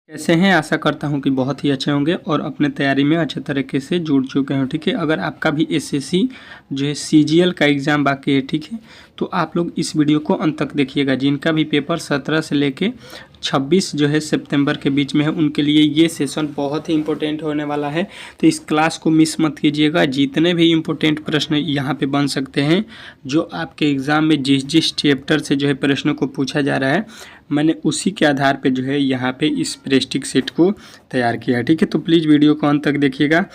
कैसे हैं? आशा करता हूं कि बहुत ही अच्छे होंगे और अपने तैयारी में अच्छे तरीके से जुड़ चुके हैं। ठीक है, अगर आपका भी एसएससी जो है सीजीएल का एग्ज़ाम बाकी है, ठीक है, तो आप लोग इस वीडियो को अंत तक देखिएगा। जिनका भी पेपर 17 से लेके 26 जो है सितंबर के बीच में है, उनके लिए ये सेशन बहुत ही इंपॉर्टेंट होने वाला है। तो इस क्लास को मिस मत कीजिएगा। जितने भी इम्पोर्टेंट प्रश्न यहाँ पे बन सकते हैं, जो आपके एग्ज़ाम में जिस जिस चैप्टर से जो है प्रश्नों को पूछा जा रहा है, मैंने उसी के आधार पे जो है यहाँ पे इस प्रेस्टिक सेट को तैयार किया है। ठीक है, तो प्लीज़ वीडियो को अंत तक देखिएगा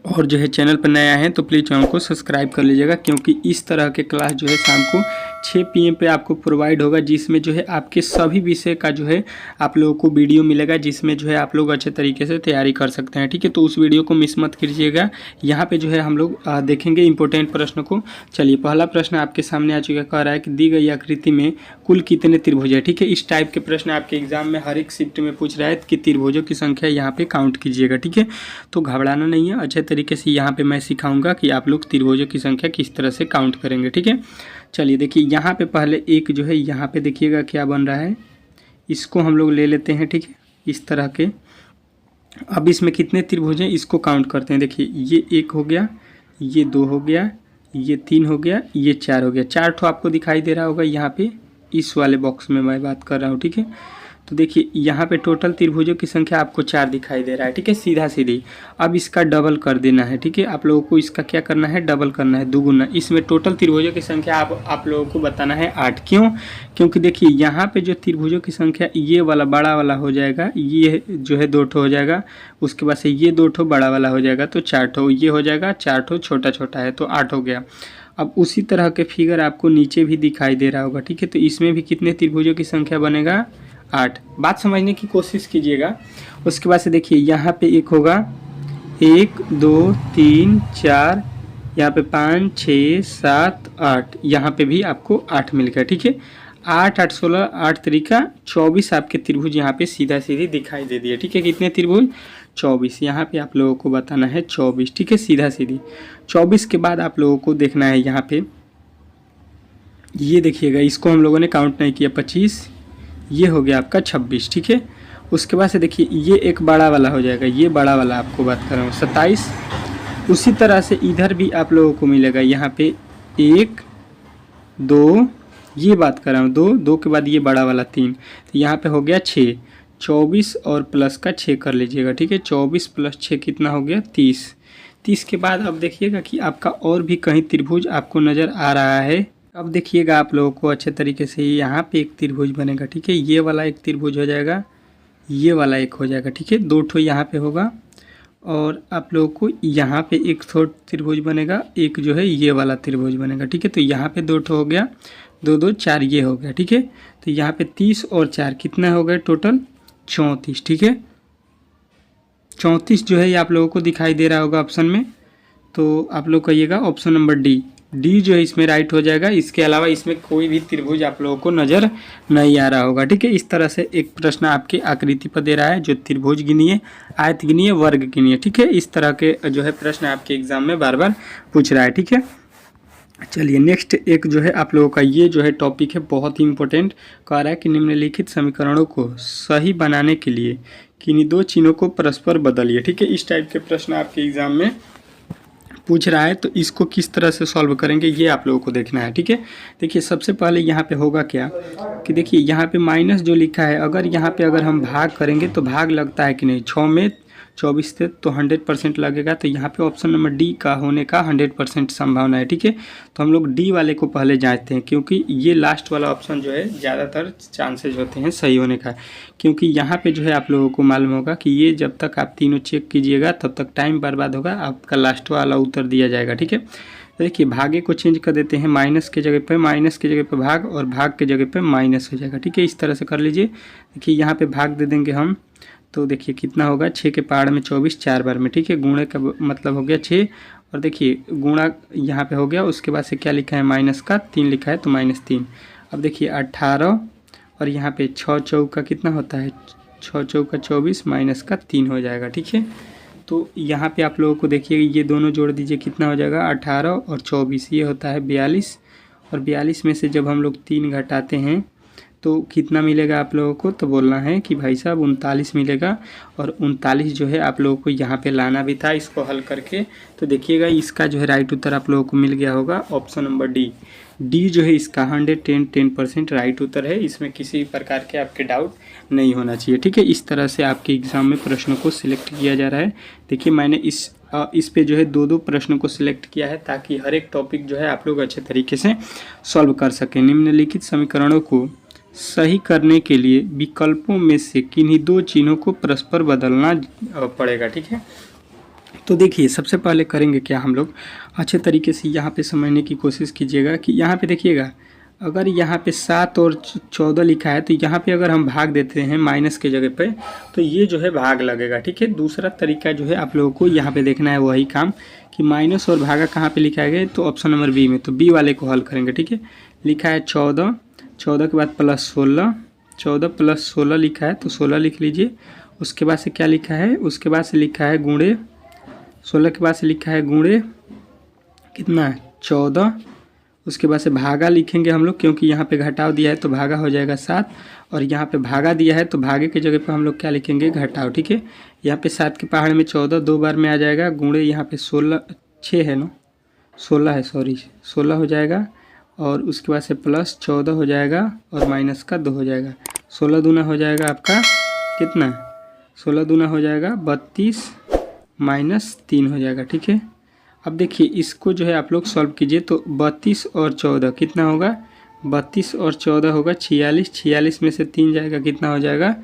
और जो है चैनल पर नया है तो प्लीज़ चैनल को सब्सक्राइब कर लीजिएगा, क्योंकि इस तरह के क्लास जो है शाम को 6 PM पे आपको प्रोवाइड होगा, जिसमें जो है आपके सभी विषय का जो है आप लोगों को वीडियो मिलेगा, जिसमें जो है आप लोग अच्छे तरीके से तैयारी कर सकते हैं। ठीक है, तो उस वीडियो को मिस मत कीजिएगा। यहाँ पे जो है हम लोग देखेंगे इंपॉर्टेंट प्रश्न को। चलिए, पहला प्रश्न आपके सामने आ चुका कह रहा है कि दी गई आकृति में कुल कितने त्रिभुज है। ठीक है, इस टाइप के प्रश्न आपके एग्जाम में हर एक शिफ्ट में पूछ रहा है कि त्रिभुजों की संख्या यहाँ पे काउंट कीजिएगा। ठीक है, तो घबराना नहीं है, अच्छे तरीके से यहाँ पे मैं सिखाऊंगा कि आप लोग त्रिभुजों की संख्या किस तरह से काउंट करेंगे। ठीक है, चलिए देखिए, यहाँ पे पहले एक जो है यहाँ पे देखिएगा क्या बन रहा है, इसको हम लोग ले लेते हैं। ठीक है, इस तरह के। अब इसमें कितने त्रिभुज हैं इसको काउंट करते हैं। देखिए, ये 1 हो गया, ये 2 हो गया, ये 3 हो गया, ये 4 हो गया। 4 ठो आपको दिखाई दे रहा होगा यहाँ पे, इस वाले बॉक्स में मैं बात कर रहा हूँ। ठीक है, तो देखिए यहाँ पे टोटल त्रिभुजों की संख्या आपको 4 दिखाई दे रहा है। ठीक है, सीधा सीधी। अब इसका डबल कर देना है। ठीक है, आप लोगों को इसका क्या करना है, डबल करना है, दुगुना। इसमें टोटल त्रिभुजों की संख्या आप लोगों को बताना है 8। क्यों? क्योंकि देखिए यहाँ पे जो त्रिभुजों की संख्या, ये वाला बड़ा वाला हो जाएगा, ये जो है 2 ठो हो जाएगा, उसके बाद से ये 2 ठो बड़ा वाला हो जाएगा, तो 4 ठो ये हो जाएगा, 4 ठो छोटा छोटा है, तो 8 हो गया। अब उसी तरह के फिगर आपको नीचे भी दिखाई दे रहा होगा। ठीक है, तो इसमें भी कितने त्रिभुजों की संख्या बनेगा, 8। बात समझने की कोशिश कीजिएगा। उसके बाद से देखिए यहाँ पे एक होगा, 1 2 3 4, यहाँ पे 5 6 7 8, यहाँ पे भी आपको 8 मिल गया। ठीक है, 8 8 16 8 तरीका 24 आपके त्रिभुज यहाँ पे सीधा सीधी दिखाई दे दिए। ठीक है, कितने त्रिभुज, 24। यहाँ पे आप लोगों को बताना है 24। ठीक है, सीधा सीधी 24 के बाद आप लोगों को देखना है यहाँ पे, ये देखिएगा, इसको हम लोगों ने काउंट नहीं किया, 25, ये हो गया आपका 26। ठीक है, उसके बाद से देखिए ये एक बड़ा वाला हो जाएगा, ये बड़ा वाला आपको बात कर रहा हूँ, 27। उसी तरह से इधर भी आप लोगों को मिलेगा, यहाँ पे 1 2, ये बात कर रहा हूँ, 2 2 के बाद ये बड़ा वाला 3, तो यहाँ पे हो गया 6। 24 और प्लस का 6 कर लीजिएगा। ठीक है, 24 + 6 कितना हो गया, 30। 30 के बाद अब देखिएगा कि आपका और भी कहीं त्रिभुज आपको नज़र आ रहा है। अब देखिएगा आप लोगों को अच्छे तरीके से, यहाँ पे एक त्रिभुज बनेगा। ठीक है, ये वाला एक त्रिभुज हो जाएगा, ये वाला एक हो जाएगा। ठीक है, 2 ठो यहाँ पे होगा, और आप लोगों को यहाँ पे एक थो त्रिभुज बनेगा, एक जो है ये वाला त्रिभुज बनेगा। ठीक है, तो यहाँ पे 2 ठो हो गया, 2 2 4 ये हो गया। ठीक है, तो यहाँ पे 30 और 4 कितना हो गया, टोटल 34। ठीक है, 34 जो है ये आप लोगों को दिखाई दे रहा होगा ऑप्शन में, तो आप लोग कहिएगा ऑप्शन नंबर डी जो है इसमें राइट हो जाएगा। इसके अलावा इसमें कोई भी त्रिभुज आप लोगों को नज़र नहीं आ रहा होगा। ठीक है, इस तरह से एक प्रश्न आपके आकृति पर दे रहा है, जो त्रिभुज गिनिए, आयत गिनिए, वर्ग गिनिए। ठीक है, इस तरह के जो है प्रश्न आपके एग्जाम में बार बार पूछ रहा है। ठीक है, चलिए नेक्स्ट एक जो है आप लोगों का ये जो है टॉपिक है बहुत ही इंपॉर्टेंट। कह रहा है कि निम्नलिखित समीकरणों को सही बनाने के लिए किन्हीं 2 चिन्हों को परस्पर बदलिए। ठीक है, इस टाइप के प्रश्न आपके एग्जाम में पूछ रहा है, तो इसको किस तरह से सॉल्व करेंगे ये आप लोगों को देखना है। ठीक है, देखिए सबसे पहले यहाँ पे होगा क्या कि देखिए यहाँ पे माइनस जो लिखा है, अगर यहाँ पे अगर हम भाग करेंगे तो भाग लगता है कि नहीं, 6 में 24 से तो 100% लगेगा, तो यहाँ पे ऑप्शन नंबर डी का होने का 100% संभावना है। ठीक है, तो हम लोग डी वाले को पहले जांचते हैं, क्योंकि ये लास्ट वाला ऑप्शन जो है ज़्यादातर चांसेस होते हैं सही होने का। क्योंकि यहाँ पे जो है आप लोगों को मालूम होगा कि ये जब तक आप तीनों चेक कीजिएगा तब तक टाइम बर्बाद होगा, आपका लास्ट वाला उत्तर दिया जाएगा। ठीक है, देखिए भागे को चेंज कर देते हैं, माइनस के जगह पे माइनस के जगह पे भाग, और भाग के जगह पे माइनस हो जाएगा। ठीक है, इस तरह से कर लीजिए। देखिए यहाँ पे भाग दे देंगे हम, तो देखिए कितना होगा, 6 के पहाड़ में 24 4 बार में। ठीक है, गुणे का मतलब हो गया 6, और देखिए गुणा यहाँ पे हो गया, उसके बाद से क्या लिखा है, माइनस का 3 लिखा है, तो -3। अब देखिए 18, और यहाँ पे 6 चौका कितना होता है, 6 चौका 24 माइनस का 3 हो जाएगा। ठीक है, तो यहाँ पे आप लोगों को देखिए ये दोनों जोड़ दीजिए, कितना हो जाएगा, 18 और 24, ये होता है 42, और 42 में से जब हम लोग 3 घटाते हैं तो कितना मिलेगा आप लोगों को, तो बोलना है कि भाई साहब 39 मिलेगा। और 39 जो है आप लोगों को यहाँ पे लाना भी था इसको हल करके। तो देखिएगा इसका जो है राइट उत्तर आप लोगों को मिल गया होगा ऑप्शन नंबर डी जो है इसका 110% राइट उत्तर है। इसमें किसी प्रकार के आपके डाउट नहीं होना चाहिए, ठीक है। इस तरह से आपके एग्ज़ाम में प्रश्नों को सिलेक्ट किया जा रहा है। देखिए मैंने इस पे जो है दो प्रश्नों को सिलेक्ट किया है ताकि हर एक टॉपिक जो है आप लोग अच्छे तरीके से सॉल्व कर सकें। निम्नलिखित समीकरणों को सही करने के लिए विकल्पों में से किन्हीं दो चिन्हों को परस्पर बदलना पड़ेगा, ठीक है। तो देखिए सबसे पहले करेंगे क्या हम लोग, अच्छे तरीके से यहाँ पे समझने की कोशिश कीजिएगा कि यहाँ पे देखिएगा अगर यहाँ पे 7 और 14 लिखा है तो यहाँ पे अगर हम भाग देते हैं माइनस के जगह पे तो ये जो है भाग लगेगा, ठीक है। दूसरा तरीका जो है आप लोगों को यहाँ पे देखना है वही काम कि माइनस और भागा कहाँ पे लिखा गया, तो ऑप्शन नंबर बी में, तो बी वाले को हल करेंगे, ठीक है। लिखा है 14, 14 के बाद प्लस 16, 14 प्लस 16 लिखा है तो 16 लिख लीजिए। उसके बाद से क्या लिखा है, उसके बाद से लिखा है गुणे, 16 के बाद से लिखा है गुणे कितना 14, उसके बाद से भागा लिखेंगे हम लोग क्योंकि यहाँ पे घटाव दिया है तो भागा हो जाएगा 7, और यहाँ पे भागा दिया है तो भागे के जगह पे हम लोग क्या लिखेंगे घटाव, ठीक है। यहाँ पे 7 के पहाड़ में 14 2 बार में आ जाएगा, गुणे यहाँ पे 16 6 है ना 16 है, सॉरी 16 हो जाएगा, और उसके बाद से प्लस 14 हो जाएगा और माइनस का 2 हो जाएगा। 16 दूना हो जाएगा आपका कितना, 16 दूना हो जाएगा 32 माइनस 3 हो जाएगा, ठीक है। अब देखिए इसको जो है आप लोग सॉल्व कीजिए तो 32 और 14 कितना होगा, 32 और 14 होगा 46, 46 में से 3 जाएगा कितना हो जाएगा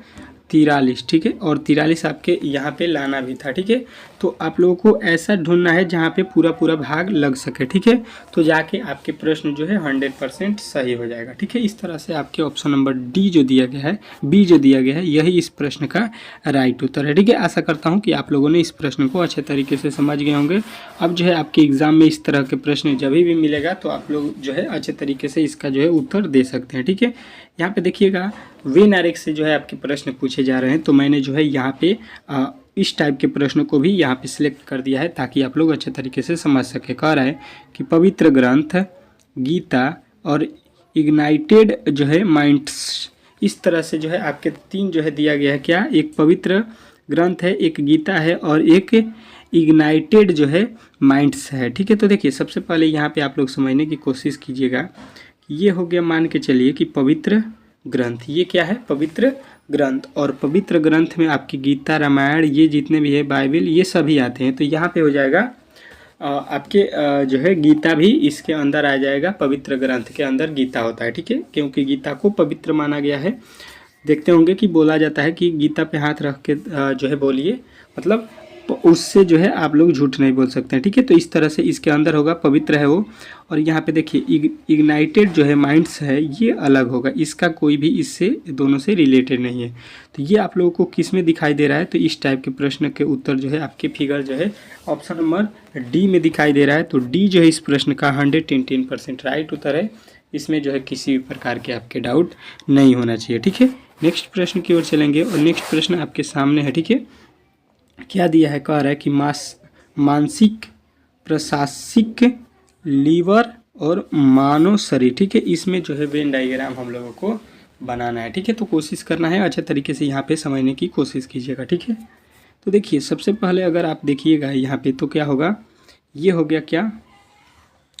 43, ठीक है। और 43 आपके यहाँ पे लाना भी था, ठीक है। तो आप लोगों को ऐसा ढूंढना है जहाँ पे पूरा पूरा भाग लग सके, ठीक है। तो जाके आपके प्रश्न जो है 100% सही हो जाएगा, ठीक है। इस तरह से आपके ऑप्शन नंबर डी जो दिया गया है, बी जो दिया गया है, यही इस प्रश्न का राइट उत्तर है, ठीक है। आशा करता हूँ कि आप लोगों ने इस प्रश्न को अच्छे तरीके से समझ गए होंगे। अब जो है आपके एग्जाम में इस तरह के प्रश्न जब भी मिलेगा तो आप लोग जो है अच्छे तरीके से इसका जो है उत्तर दे सकते हैं, ठीक है। यहाँ पे देखिएगा वेन आरेख से जो है आपके प्रश्न पूछे जा रहे हैं, तो मैंने जो है यहाँ पे इस टाइप के प्रश्नों को भी यहाँ पे सिलेक्ट कर दिया है ताकि आप लोग अच्छे तरीके से समझ सके। कह रहा है कि पवित्र ग्रंथ, गीता और इग्नाइटेड जो है माइंड्स, इस तरह से जो है आपके 3 जो है दिया गया है। क्या, एक पवित्र ग्रंथ है, एक गीता है और एक इग्नाइटेड जो है माइंड्स है, ठीक है। तो देखिए सबसे पहले यहाँ पे आप लोग समझने की कोशिश कीजिएगा कि ये हो गया, मान के चलिए कि पवित्र ग्रंथ, ये क्या है पवित्र ग्रंथ, और पवित्र ग्रंथ में आपकी गीता, रामायण, ये जितने भी है बाइबल, ये सभी आते हैं। तो यहाँ पे हो जाएगा आपके जो है गीता भी इसके अंदर आ जाएगा, पवित्र ग्रंथ के अंदर गीता होता है, ठीक है, क्योंकि गीता को पवित्र माना गया है। देखते होंगे कि बोला जाता है कि गीता पे हाथ रख के जो है बोलिए, मतलब उससे जो है आप लोग झूठ नहीं बोल सकते हैं, ठीक है। तो इस तरह से इसके अंदर होगा, पवित्र है वो। और यहाँ पे देखिए इग्नाइटेड जो है माइंड्स है, ये अलग होगा, इसका कोई भी इससे दोनों से रिलेटेड नहीं है। तो ये आप लोगों को किस में दिखाई दे रहा है, तो इस टाइप के प्रश्न के उत्तर जो है आपके फिगर जो है ऑप्शन नंबर डी में दिखाई दे रहा है। तो डी जो है इस प्रश्न का 110% राइट उत्तर है। इसमें जो है किसी भी प्रकार के आपके डाउट नहीं होना चाहिए, ठीक है। नेक्स्ट प्रश्न की ओर चलेंगे और नेक्स्ट प्रश्न आपके सामने है, ठीक है। क्या दिया है, कह रहा है कि मानसिक, प्रशासिक, लीवर और मानव शरीर, ठीक है। इसमें जो है वेन डायग्राम हम लोगों को बनाना है, ठीक है। तो कोशिश करना है अच्छे तरीके से यहाँ पे समझने की कोशिश कीजिएगा, ठीक है। तो देखिए सबसे पहले अगर आप देखिएगा यहाँ पे तो क्या होगा, ये हो गया क्या,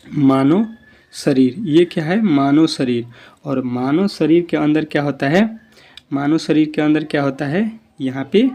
मानव शरीर, ये क्या है मानव शरीर। और मानव शरीर के अंदर क्या होता है, मानव शरीर के अंदर क्या होता है, यहाँ पे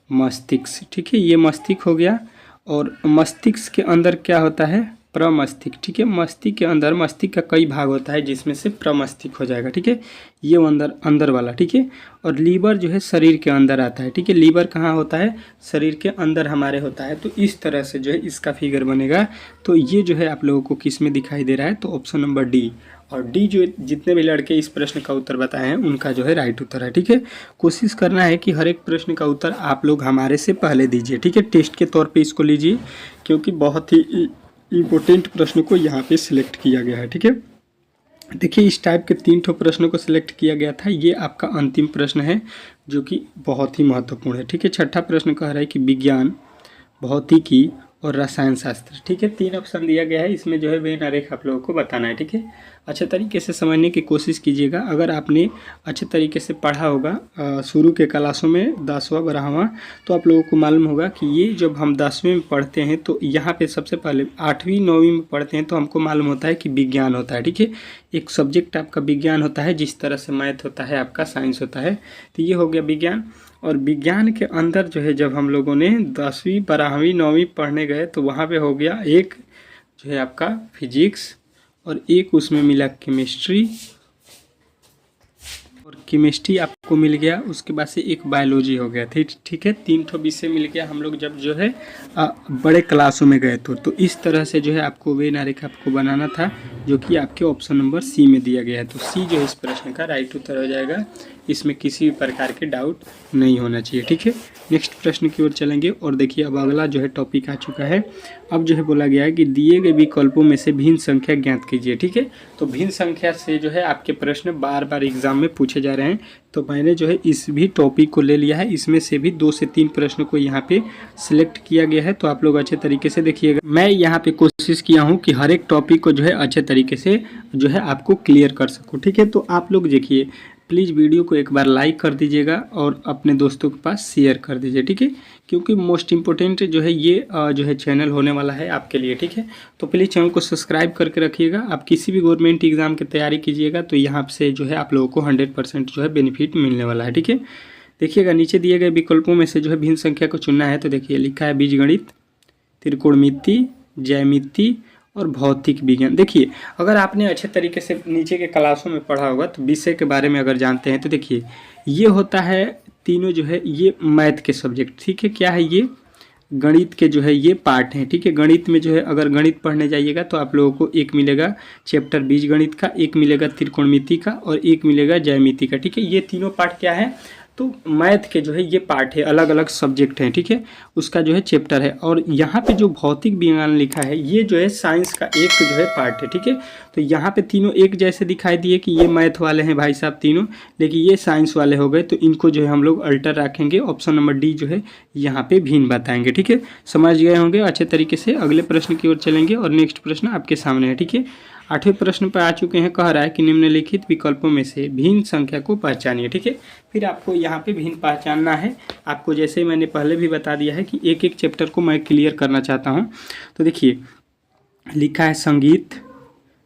मस्तिष्क, ठीक है, ये मस्तिष्क हो गया। और मस्तिष्क के अंदर क्या होता है, प्रमस्तिष्क, ठीक है। मस्तिष्क के अंदर, मस्तिष्क का कई भाग होता है जिसमें से प्रमस्तिष्क हो जाएगा, ठीक है, ये अंदर वाला, ठीक है। और लीवर जो है शरीर के अंदर आता है, ठीक है। लीवर कहाँ होता है, शरीर के अंदर हमारे होता है। तो इस तरह से जो है इसका फिगर बनेगा। तो ये जो है आप लोगों को किस में दिखाई दे रहा है, तो ऑप्शन नंबर डी। और डी जो जितने भी लड़के इस प्रश्न का उत्तर बताए हैं उनका जो है राइट उत्तर है, ठीक है। कोशिश करना है कि हर एक प्रश्न का उत्तर आप लोग हमारे से पहले दीजिए, ठीक है। टेस्ट के तौर पे इसको लीजिए क्योंकि बहुत ही इम्पोर्टेंट प्रश्न को यहाँ पे सिलेक्ट किया गया है, ठीक है। देखिए इस टाइप के 3 ठो प्रश्नों को सिलेक्ट किया गया था। ये आपका अंतिम प्रश्न है जो कि बहुत ही महत्वपूर्ण है, ठीक है। छठा प्रश्न कह रहा है कि विज्ञान, भौतिकी और रसायन शास्त्र, ठीक है। 3 ऑप्शन दिया गया है, इसमें जो है वेन आरेख आप लोगों को बताना है, ठीक है। अच्छे तरीके से समझने की कोशिश कीजिएगा। अगर आपने अच्छे तरीके से पढ़ा होगा शुरू के क्लासों में 10वां 12वां, तो आप लोगों को मालूम होगा कि ये जब हम 10वीं में पढ़ते हैं तो यहाँ पे सबसे पहले 8वीं 9वीं में पढ़ते हैं तो हमको मालूम होता है कि विज्ञान होता है, ठीक है। एक सब्जेक्ट आपका विज्ञान होता है, जिस तरह से मैथ होता है आपका साइंस होता है, तो ये हो गया विज्ञान। और विज्ञान के अंदर जो है जब हम लोगों ने 10वीं 12वीं 9वीं पढ़ने गए तो वहाँ पे हो गया एक जो है आपका फिजिक्स, और एक उसमें मिला केमिस्ट्री, और केमिस्ट्री आपको मिल गया, उसके बाद से एक बायोलॉजी हो गया, ठीक है। 3 ठो विषय मिल गया हम लोग जब जो है बड़े क्लासों में गए तो इस तरह से जो है आपको वेन आरेख आपको बनाना था, जो कि आपके ऑप्शन नंबर सी में दिया गया है। तो सी जो है इस प्रश्न का राइट उत्तर हो जाएगा, इसमें किसी भी प्रकार के डाउट नहीं होना चाहिए, ठीक है। नेक्स्ट प्रश्न की ओर चलेंगे और देखिए अब अगला जो है टॉपिक आ चुका है। अब जो है बोला गया है कि दिए गए विकल्पों में से भिन्न संख्या ज्ञात कीजिए, ठीक है। तो भिन्न संख्या से जो है आपके प्रश्न बार बार एग्जाम में पूछे जा रहे हैं, तो मैंने जो है इस भी टॉपिक को ले लिया है, इसमें से भी 2 से 3 प्रश्न को यहाँ पे सिलेक्ट किया गया है। तो आप लोग अच्छे तरीके से देखिएगा। मैं यहाँ पे कोशिश किया हूँ कि हर एक टॉपिक को जो है अच्छे तरीके से जो है आपको क्लियर कर सकूँ, ठीक है। तो आप लोग देखिए प्लीज़ वीडियो को एक बार लाइक कर दीजिएगा और अपने दोस्तों के पास शेयर कर दीजिए, ठीक है, क्योंकि मोस्ट इम्पोर्टेंट जो है ये जो है चैनल होने वाला है आपके लिए, ठीक है। तो प्लीज़ चैनल को सब्सक्राइब करके रखिएगा। आप किसी भी गवर्नमेंट एग्जाम की तैयारी कीजिएगा तो यहाँ से जो है आप लोगों को 100% जो है बेनिफिट मिलने वाला है, ठीक है। देखिएगा नीचे दिए गए विकल्पों में से जो है भिन्न संख्या को चुनना है, तो देखिए लिखा है बीजगणित, त्रिकोणमिति, ज्यामिति और भौतिक विज्ञान। देखिए अगर आपने अच्छे तरीके से नीचे के क्लासों में पढ़ा होगा तो विषय के बारे में अगर जानते हैं तो देखिए ये होता है तीनों जो है ये मैथ के सब्जेक्ट, ठीक है। क्या है ये गणित के जो है ये पार्ट हैं, ठीक है। गणित में जो है अगर गणित पढ़ने जाइएगा तो आप लोगों को एक मिलेगा चैप्टर बीजगणित का, एक मिलेगा त्रिकोणमिति का और एक मिलेगा ज्यामिति का, ठीक है। ये तीनों पार्ट क्या है, तो मैथ के जो है ये पार्ट है, अलग अलग सब्जेक्ट हैं, ठीक है, उसका जो है चैप्टर है। और यहाँ पे जो भौतिक विज्ञान लिखा है ये जो है साइंस का एक जो है पार्ट है, ठीक है। तो यहाँ पे तीनों एक जैसे दिखाई दिए कि ये मैथ वाले हैं भाई साहब तीनों, लेकिन ये साइंस वाले हो गए, तो इनको जो है हम लोग अल्टर रखेंगे। ऑप्शन नंबर डी जो है यहाँ पे भिन्न बताएंगे, ठीक है। समझ गए होंगे अच्छे तरीके से। अगले प्रश्न की ओर चलेंगे और नेक्स्ट प्रश्न आपके सामने है, ठीक है। 8वें प्रश्न पर आ चुके हैं। कह रहा है कि निम्नलिखित विकल्पों में से भिन्न संख्या को पहचानिए, ठीक है। फिर आपको यहाँ पे भिन्न पहचानना है। आपको जैसे मैंने पहले भी बता दिया है कि एक एक चैप्टर को मैं क्लियर करना चाहता हूँ। तो देखिए लिखा है संगीत,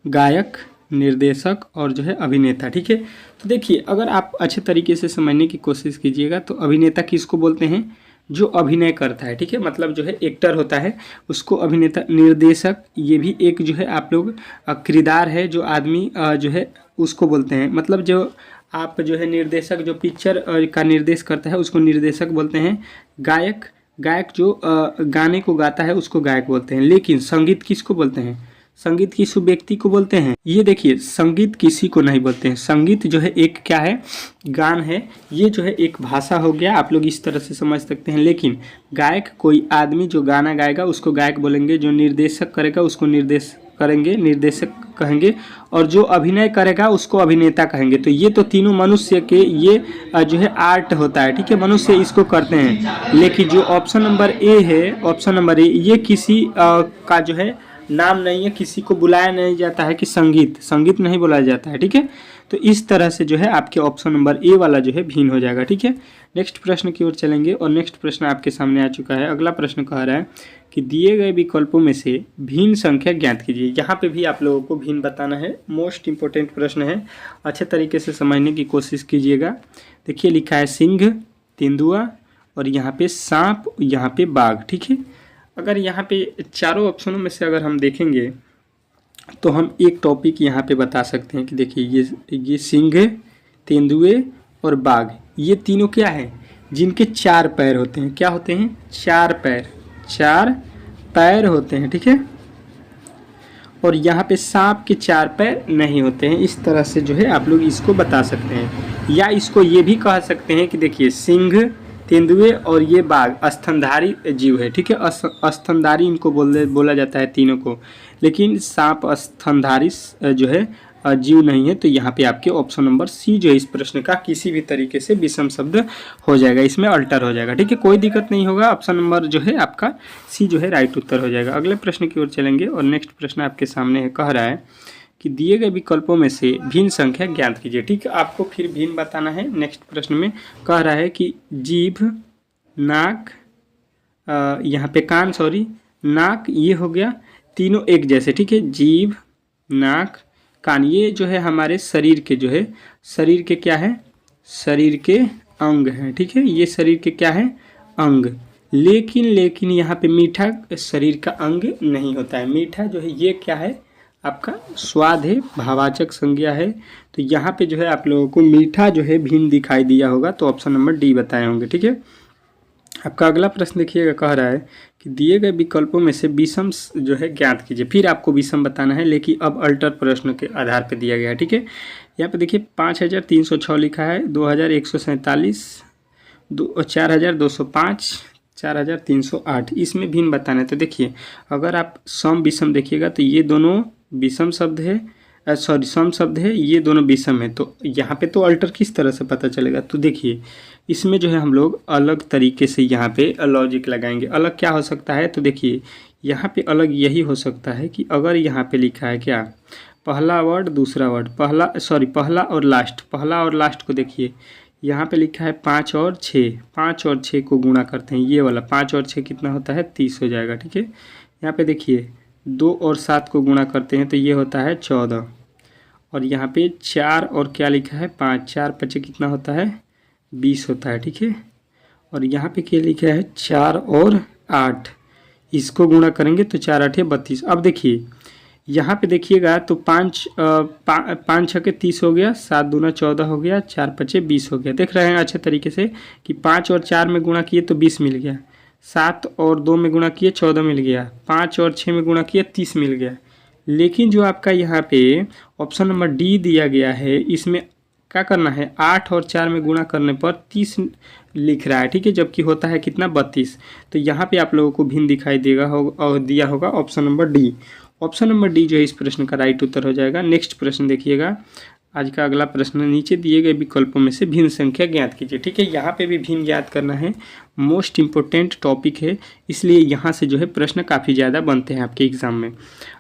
गायक, निर्देशक और जो है अभिनेता, ठीक है। तो देखिए अगर आप अच्छे तरीके से समझने की कोशिश कीजिएगा तो अभिनेता किसको बोलते हैं, जो अभिनय करता है, ठीक है, मतलब जो है एक्टर होता है उसको अभिनेता। निर्देशक ये भी एक जो है आप लोग किरदार है, जो आदमी जो है उसको बोलते हैं, मतलब जो आप जो है निर्देशक जो पिक्चर का निर्देश करता है उसको निर्देशक बोलते हैं। गायक, गायक जो गाने को गाता है उसको गायक बोलते हैं। लेकिन संगीत किसको बोलते हैं, संगीत किस व्यक्ति को बोलते हैं, ये देखिए संगीत किसी को नहीं बोलते हैं। संगीत जो है एक क्या है, गान है, ये जो है एक भाषा हो गया, आप लोग इस तरह से समझ सकते हैं। लेकिन गायक कोई आदमी जो गाना गाएगा उसको गायक बोलेंगे, जो निर्देशक करेगा उसको निर्देश करेंगे निर्देशक कहेंगे, और जो अभिनय करेगा उसको अभिनेता कहेंगे। तो ये तो तीनों मनुष्य के ये जो है आर्ट होता है, ठीक है, मनुष्य इसको करते हैं। लेकिन जो ऑप्शन नंबर ए है, ऑप्शन नंबर ए, ये किसी का जो है नाम नहीं है, किसी को बुलाया नहीं जाता है कि संगीत, संगीत नहीं बुलाया जाता है, ठीक है। तो इस तरह से जो है आपके ऑप्शन नंबर ए वाला जो है भिन्न हो जाएगा, ठीक है। नेक्स्ट प्रश्न की ओर चलेंगे और नेक्स्ट प्रश्न आपके सामने आ चुका है। अगला प्रश्न कह रहा है कि दिए गए विकल्पों में से भिन्न संख्या ज्ञात कीजिए। यहाँ पे भी आप लोगों को भिन्न बताना है, मोस्ट इंपॉर्टेंट प्रश्न है, अच्छे तरीके से समझने की कोशिश कीजिएगा। देखिए लिखा है सिंह, तेंदुआ और यहाँ पे सांप, यहाँ पे बाघ, ठीक है। अगर यहाँ पे चारों ऑप्शनों में से अगर हम देखेंगे तो हम एक टॉपिक यहाँ पे बता सकते हैं कि देखिए ये सिंह, तेंदुए और बाघ, ये तीनों क्या हैं, जिनके 4 पैर होते हैं। क्या होते हैं, 4 पैर, 4 पैर होते हैं, ठीक है। और यहाँ पे सांप के 4 पैर नहीं होते हैं। इस तरह से जो है आप लोग इसको बता सकते हैं, या इसको ये भी कह सकते हैं कि देखिए सिंह, तेंदुए और ये बाघ स्तनधारी जीव है, ठीक है। स्तनधारी इनको बोला जाता है तीनों को, लेकिन सांप स्तनधारी जो है जीव नहीं है। तो यहाँ पे आपके ऑप्शन नंबर सी जो है इस प्रश्न का किसी भी तरीके से विषम शब्द हो जाएगा, इसमें अल्टर हो जाएगा, ठीक है, कोई दिक्कत नहीं होगा। ऑप्शन नंबर जो है आपका सी जो है राइट उत्तर हो जाएगा। अगले प्रश्न की ओर चलेंगे और नेक्स्ट प्रश्न आपके सामने है। कह रहा है कि दिए गए विकल्पों में से भिन्न संख्या ज्ञात कीजिए। ठीक है, आपको फिर भिन्न बताना है। नेक्स्ट प्रश्न में कह रहा है कि जीभ, नाक, यहाँ पे कान, सॉरी नाक, ये हो गया तीनों एक जैसे। ठीक है, जीभ, नाक, कान, ये जो है हमारे शरीर के जो है, शरीर के क्या है, शरीर के अंग हैं। ठीक है, ये शरीर के क्या है, अंग। लेकिन यहाँ पे मीठा शरीर का अंग नहीं होता है। मीठा जो है ये क्या है, आपका स्वाद है, भाववाचक संज्ञा है। तो यहाँ पे जो है आप लोगों को मीठा जो है भिन्न दिखाई दिया होगा, तो ऑप्शन नंबर डी बताए होंगे। ठीक है, आपका अगला प्रश्न देखिएगा, कह रहा है कि दिए गए विकल्पों में से विषम जो है ज्ञात कीजिए। फिर आपको विषम बताना है, लेकिन अब अल्टर प्रश्न के आधार पर दिया गया है। ठीक है, यहाँ पे देखिए 5306 लिखा है, 2147, 4205, 4308, इसमें भिन्न बताना है। तो देखिए अगर आप सम विषम देखिएगा तो ये दोनों विषम शब्द है, सॉरी सम शब्द है, ये दोनों विषम है। तो यहाँ पे तो अल्टर किस तरह से पता चलेगा, तो देखिए इसमें जो है हम लोग अलग तरीके से यहाँ पे लॉजिक लगाएंगे। अलग क्या हो सकता है, तो देखिए यहाँ पे अलग यही हो सकता है कि अगर यहाँ पे लिखा है क्या, पहला वर्ड दूसरा वर्ड, पहला और लास्ट, पहला और लास्ट को देखिए यहाँ पे लिखा है 5 और 6, 5 और 6 को गुणा करते हैं, ये वाला 5 और 6 कितना होता है, 30 हो जाएगा। ठीक है, यहाँ पे देखिए 2 और 7 को गुणा करते हैं तो ये होता है 14, और यहाँ पे 4 और क्या लिखा है 5, 4 5 कितना होता है 20 होता है। ठीक है, और यहाँ पे क्या लिखा है 4 और 8, इसको गुणा करेंगे तो 4 8 32। अब देखिए यहाँ पे देखिएगा तो 5 5 6 30 हो गया, 7 दूना 14 हो गया, 4 5 20 हो गया। देख रहे हैं अच्छे तरीके से कि 5 और 4 में गुणा किए तो 20 मिल गया, 7 और 2 में गुणा किए 14 मिल गया, 5 और 6 में गुणा किए 30 मिल गया। लेकिन जो आपका यहाँ पे ऑप्शन नंबर डी दिया गया है, इसमें क्या करना है, 8 और 4 में गुणा करने पर 30 लिख रहा है। ठीक है, जबकि होता है कितना 32। तो यहाँ पे आप लोगों को भिन्न दिखाई देगा और दिया होगा option number D. Option number D जो है इस प्रश्न का राइट उत्तर हो जाएगा। नेक्स्ट प्रश्न देखिएगा, आज का अगला प्रश्न, नीचे दिए गए विकल्पों में से भिन्न संख्या ज्ञात कीजिए। ठीक है, यहाँ पे भी भिन्न ज्ञात करना है, मोस्ट इंपॉर्टेंट टॉपिक है, इसलिए यहाँ से जो है प्रश्न काफ़ी ज़्यादा बनते हैं आपके एग्जाम में।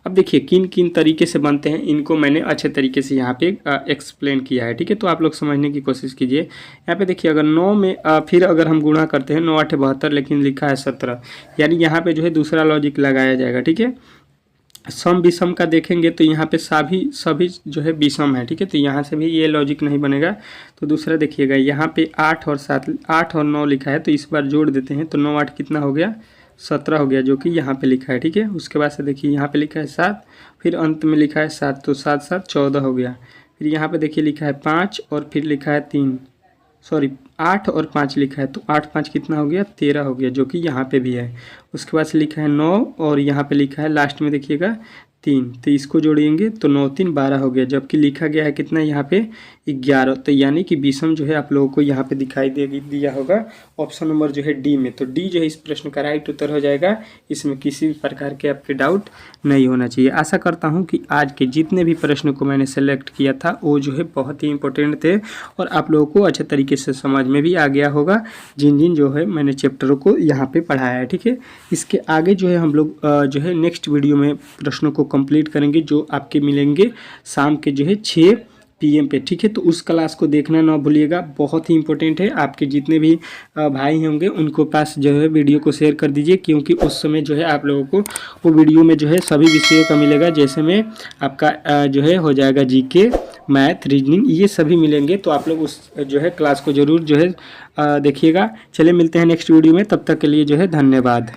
अब देखिए किन किन तरीके से बनते हैं, इनको मैंने अच्छे तरीके से यहाँ पे एक्सप्लेन किया है। ठीक है, तो आप लोग समझने की कोशिश कीजिए। यहाँ पे देखिए अगर 9 में फिर अगर हम गुणा करते हैं 9 8 72, लेकिन लिखा है 17, यानी यहाँ पे जो है दूसरा लॉजिक लगाया जाएगा। ठीक है, सम विषम का देखेंगे तो यहाँ पे सभी जो है विषम है। ठीक है, तो यहाँ से भी ये लॉजिक नहीं बनेगा। तो दूसरा देखिएगा यहाँ पे 8 और 7, 8 और 9 लिखा है, तो इस बार जोड़ देते हैं तो 9 8 कितना हो गया 17 हो गया, जो कि यहाँ पे लिखा है। ठीक है, उसके बाद से देखिए यहाँ पे लिखा है 7, फिर अंत में लिखा है 7, तो 7 7 14 हो गया। फिर यहाँ पे देखिए लिखा है 5 और फिर लिखा है 3, सॉरी 8 और 5 लिखा है, तो 8 5 कितना हो गया 13 हो गया, जो कि यहाँ पे भी है। उसके बाद से लिखा है 9 और यहाँ पे लिखा है लास्ट में देखिएगा 3, तो इसको जोड़ेंगे तो 9 3 12 हो गया, जबकि लिखा गया है कितना यहाँ पे 11। तो यानी कि विषम जो है आप लोगों को यहाँ पे दिखाई दिया होगा ऑप्शन नंबर जो है डी में। तो डी जो है इस प्रश्न का राइट उत्तर हो जाएगा, इसमें किसी भी प्रकार के आपके डाउट नहीं होना चाहिए। आशा करता हूँ कि आज के जितने भी प्रश्न को मैंने सेलेक्ट किया था वो जो है बहुत ही इंपॉर्टेंट थे और आप लोगों को अच्छे तरीके से समझ में भी आ गया होगा, जिन जो है मैंने चैप्टरों को यहाँ पे पढ़ाया है। ठीक है, इसके आगे जो है हम लोग जो है नेक्स्ट वीडियो में प्रश्नों को कंप्लीट करेंगे, जो आपके मिलेंगे शाम के जो है 6 PM पे। ठीक है, तो उस क्लास को देखना ना भूलिएगा, बहुत ही इंपॉर्टेंट है। आपके जितने भी भाई होंगे उनको पास जो है वीडियो को शेयर कर दीजिए, क्योंकि उस समय जो है आप लोगों को वो वीडियो में जो है सभी विषयों का मिलेगा। जैसे में आपका जो है हो जाएगा GK, मैथ, रीजनिंग, ये सभी मिलेंगे। तो आप लोग उस जो है क्लास को ज़रूर जो है देखिएगा। चलिए मिलते हैं नेक्स्ट वीडियो में, तब तक के लिए जो है धन्यवाद।